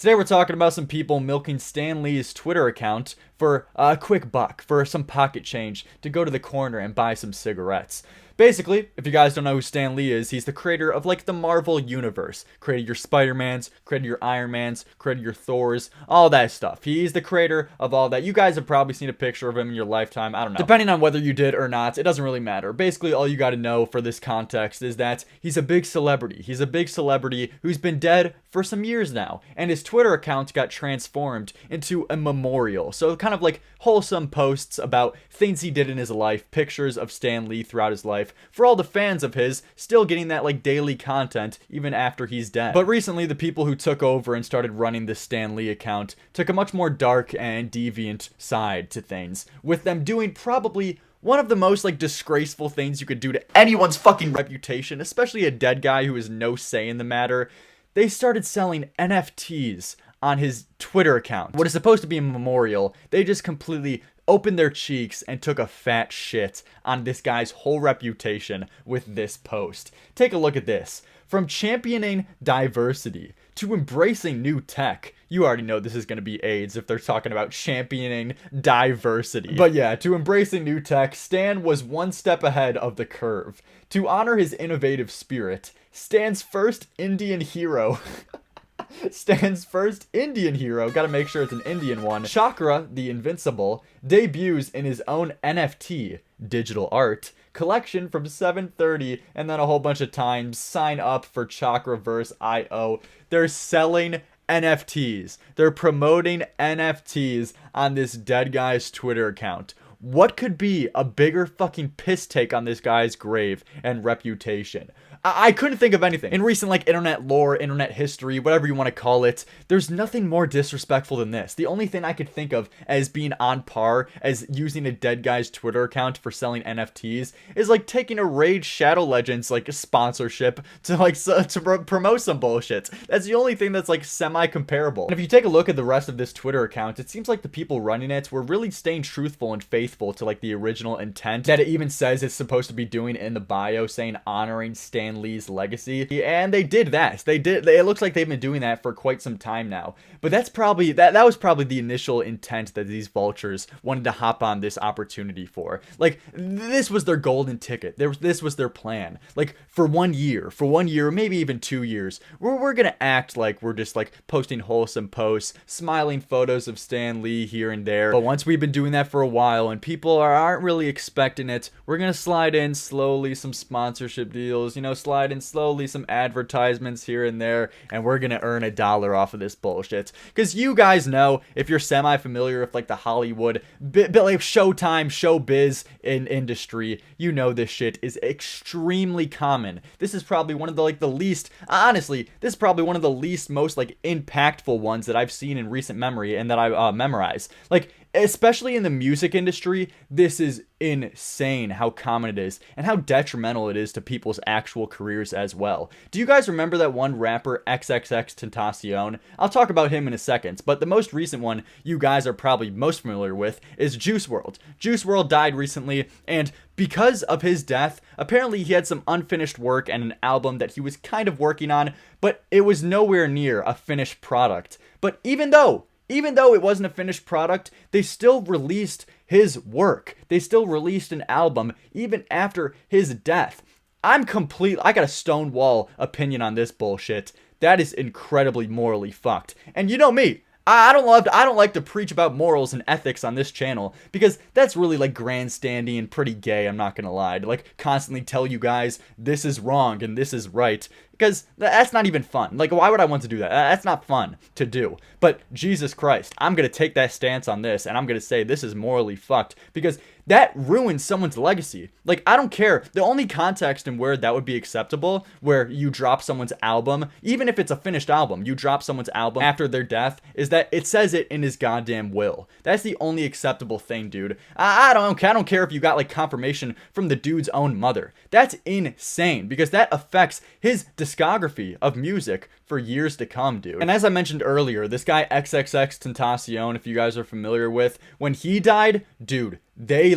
Today we're talking about some people milking Stan Lee's Twitter account for a quick buck, for some pocket change to go to the corner and buy some cigarettes. Basically, if you guys don't know who Stan Lee is, he's the creator of like the Marvel universe. Created your Spider-Mans, created your Iron Mans, created your Thors, all that stuff. He's the creator of all that. You guys have probably seen a picture of him in your lifetime. I don't know. Depending on whether you did or not, it doesn't really matter. Basically, all you gotta know for this context is that he's a big celebrity. He's a big celebrity who's been dead for some years now. And his Twitter account got transformed into a memorial. So kind of like wholesome posts about things he did in his life, pictures of Stan Lee throughout his life, for all the fans of his, still getting that like daily content even after he's dead. But recently, the people who took over and started running this Stan Lee account took a much more dark and deviant side to things, with them doing probably one of the most like disgraceful things you could do to anyone's fucking reputation, especially a dead guy who has no say in the matter. They started selling NFTs on his Twitter account. What is supposed to be a memorial, they just completely opened their cheeks and took a fat shit on this guy's whole reputation with this post. Take a look at this. From championing diversity to embracing new tech. You already know this is going to be AIDS if they're talking about championing diversity. But yeah, to embracing new tech, Stan was one step ahead of the curve. To honor his innovative spirit, Stan's first Indian hero gotta make sure it's an Indian one, Chakra the Invincible, debuts in his own NFT, digital art, collection from 7:30, and then a whole bunch of times. Sign up for Chakraverse.io. They're selling NFTs. They're promoting NFTs on this dead guy's Twitter account. What could be a bigger fucking piss take on this guy's grave and reputation? I couldn't think of anything. In recent like internet lore, internet history, whatever you want to call it, there's nothing more disrespectful than this. The only thing I could think of as being on par as using a dead guy's Twitter account for selling NFTs is like taking a Raid Shadow Legends like sponsorship to like promote some bullshit. That's the only thing that's like semi-comparable. And if you take a look at the rest of this Twitter account, it seems like the people running it were really staying truthful and faithful to like the original intent that it even says it's supposed to be doing in the bio, saying honoring Stan Lee's legacy, and they did that. It looks like they've been doing that for quite some time now. But that's probably that was probably the initial intent that these vultures wanted to hop on this opportunity for. Like, this was their golden ticket. This was their plan. Like, for 1 year, maybe even 2 years, we're gonna act like we're just like posting wholesome posts, smiling photos of Stan Lee here and there. But once we've been doing that for a while and people aren't really expecting it, we're gonna slide in slowly some sponsorship deals, you know, slide in slowly some advertisements here and there, and we're gonna earn $1 off of this bullshit. Because you guys know, if you're semi-familiar with like the Hollywood, like Showtime, showbiz industry, you know this shit is extremely common. This is probably one of the like the least, honestly, this is probably one of the least most like impactful ones that I've seen in recent memory and that I memorized. Like, especially in the music industry, this is insane how common it is and how detrimental it is to people's actual careers as well. Do you guys remember that one rapper, XXXTentacion? I'll talk about him in a second, but the most recent one you guys are probably most familiar with is Juice WRLD. Juice WRLD died recently, and because of his death, apparently he had some unfinished work and an album that he was kind of working on, but it was nowhere near a finished product. But even though it wasn't a finished product, they still released his work. They still released an album even after his death. I got a stonewall opinion on this bullshit. That is incredibly morally fucked. And you know me, I don't like to preach about morals and ethics on this channel, because that's really like grandstanding and pretty gay, I'm not gonna lie. To like constantly tell you guys this is wrong and this is right, because that's not even fun. Like, why would I want to do that? That's not fun to do. But Jesus Christ, I'm gonna take that stance on this, and I'm gonna say this is morally fucked, because that ruins someone's legacy. Like, I don't care. The only context in where that would be acceptable, where you drop someone's album, even if it's a finished album, you drop someone's album after their death, is that it says it in his goddamn will. That's the only acceptable thing, dude. I don't care if you got like confirmation from the dude's own mother. That's insane, because that affects his discography of music for years to come, dude. And as I mentioned earlier, this guy XXXTentacion, if you guys are familiar with, when he died, dude, they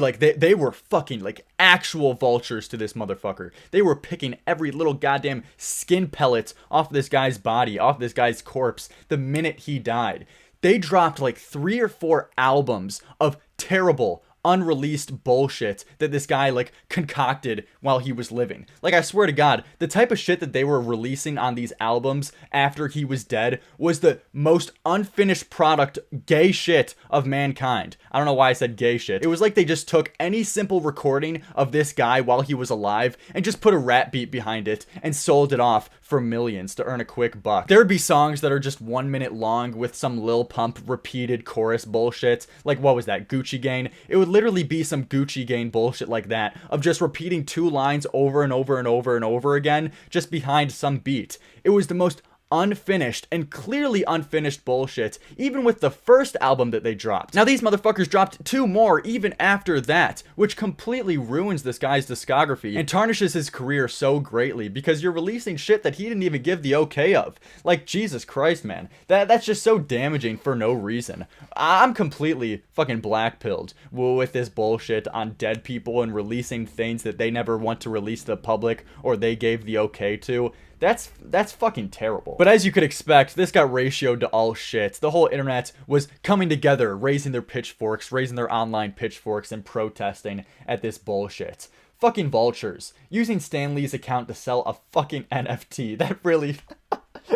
were fucking like actual vultures to this motherfucker. They were picking every little goddamn skin pellet off this guy's body, off this guy's corpse the minute he died. They dropped like 3 or 4 albums of terrible, unreleased bullshit that this guy like concocted while he was living. Like, I swear to God, the type of shit that they were releasing on these albums after he was dead was the most unfinished product gay shit of mankind. I don't know why I said gay shit. It was like they just took any simple recording of this guy while he was alive and just put a rap beat behind it and sold it off for millions to earn a quick buck. There would be songs that are just 1 minute long with some Lil Pump repeated chorus bullshit. Like, what was that? Gucci Gang? It would literally be some Gucci Gang bullshit like that, of just repeating 2 lines over and over and over and over again, just behind some beat. It was the most unfinished and clearly unfinished bullshit, even with the first album that they dropped. Now, these motherfuckers dropped 2 more even after that, which completely ruins this guy's discography and tarnishes his career so greatly, because you're releasing shit that he didn't even give the okay of. Like, Jesus Christ, man. That's just so damaging for no reason. I'm completely fucking black-pilled with this bullshit on dead people and releasing things that they never want to release to the public or they gave the okay to. That's fucking terrible. But as you could expect, this got ratioed to all shit. The whole internet was coming together, raising their pitchforks, raising their online pitchforks, and protesting at this bullshit. Fucking vultures. Using Stan Lee's account to sell a fucking NFT. That really...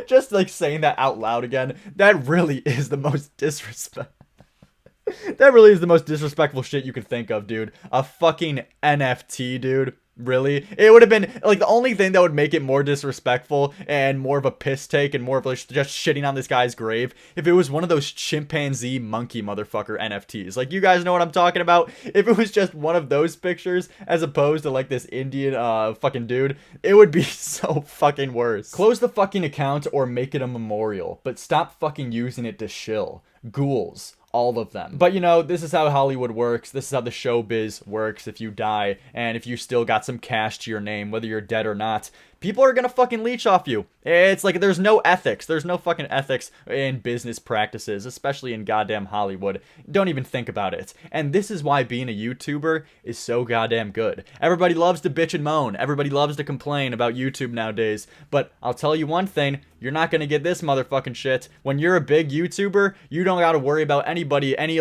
just like saying that out loud again, that really is the most disrespect. That really is the most disrespectful shit you could think of, dude. A fucking NFT, dude. Really? It would have been, like, the only thing that would make it more disrespectful and more of a piss take and more of just shitting on this guy's grave if it was one of those chimpanzee monkey motherfucker NFTs. Like, you guys know what I'm talking about? If it was just one of those pictures as opposed to, like, this Indian, fucking dude, it would be so fucking worse. Close the fucking account or make it a memorial, but stop fucking using it to shill. Ghouls. All of them. But, you know, this is how Hollywood works. This is how the showbiz works. If you die and if you still got some cash to your name, whether you're dead or not, people are gonna fucking leech off you. It's like there's no ethics. There's no fucking ethics in business practices, especially in goddamn Hollywood. Don't even think about it. And this is why being a YouTuber is so goddamn good. Everybody loves to bitch and moan. Everybody loves to complain about YouTube nowadays. But I'll tell you one thing, you're not gonna get this motherfucking shit. When you're a big YouTuber, you don't gotta worry about anybody, any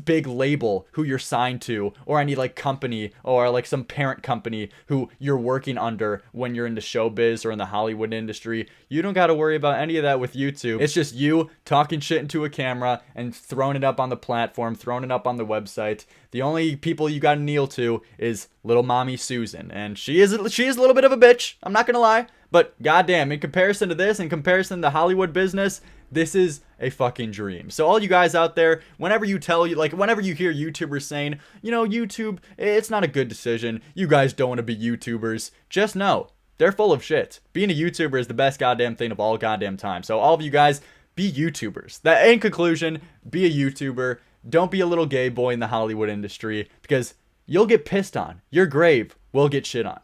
big label who you're signed to, or any like company, or like some parent company who you're working under when you're into showbiz or in the Hollywood industry. You don't gotta worry about any of that with YouTube. It's just you talking shit into a camera and throwing it up on the platform, throwing it up on the website. The only people you gotta kneel to is little mommy Susan, and she is a little bit of a bitch, I'm not gonna lie, but goddamn, in comparison to this, in comparison to Hollywood business, this is a fucking dream. So all you guys out there, whenever you hear YouTubers saying, you know, YouTube, it's not a good decision, you guys don't want to be YouTubers, just know, they're full of shit. Being a YouTuber is the best goddamn thing of all goddamn time. So all of you guys, be YouTubers. That, in conclusion, be a YouTuber. Don't be a little gay boy in the Hollywood industry, because you'll get pissed on. Your grave will get shit on.